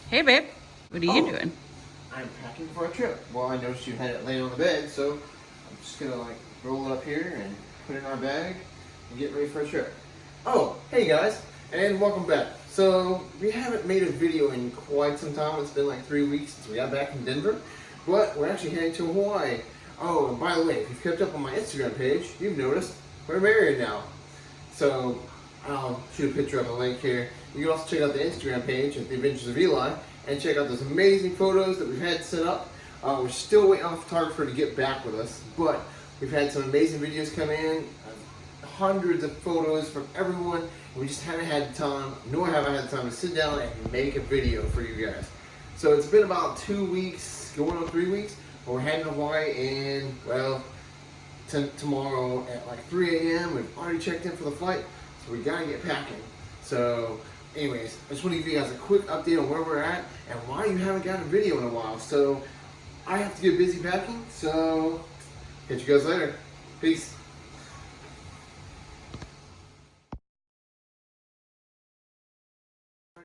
Hey, babe. What are you Oh. doing? I'm packing for a trip. Well, I noticed you had it laying on the bed, so I'm just gonna like roll it up here and put it in our bag and get ready for a trip. Oh, hey guys, and welcome back. So we haven't made a video in quite some time. It's been like 3 weeks since we got back from Denver, but we're actually heading to Hawaii. Oh, and by the way, if you've kept up on my Instagram page, you've noticed we're married now. So I'll shoot a picture of the link here. You can also check out the Instagram page at The Adventures of Eli and check out those amazing photos that we've had set up. We're still waiting on a photographer to get back with us, but we've had some amazing videos come in, hundreds of photos from everyone, and we just haven't had time, nor have I had time to sit down and make a video for you guys. So it's been about 2 weeks, going on 3 weeks, but we're heading to Hawaii and, well, tomorrow at like 3 a.m. We've already checked in for the flight, so we gotta get packing. So anyways, I just want to give you guys a quick update on where we're at and why you haven't gotten a video in a while. So I have to get busy packing, so catch you guys later. Peace.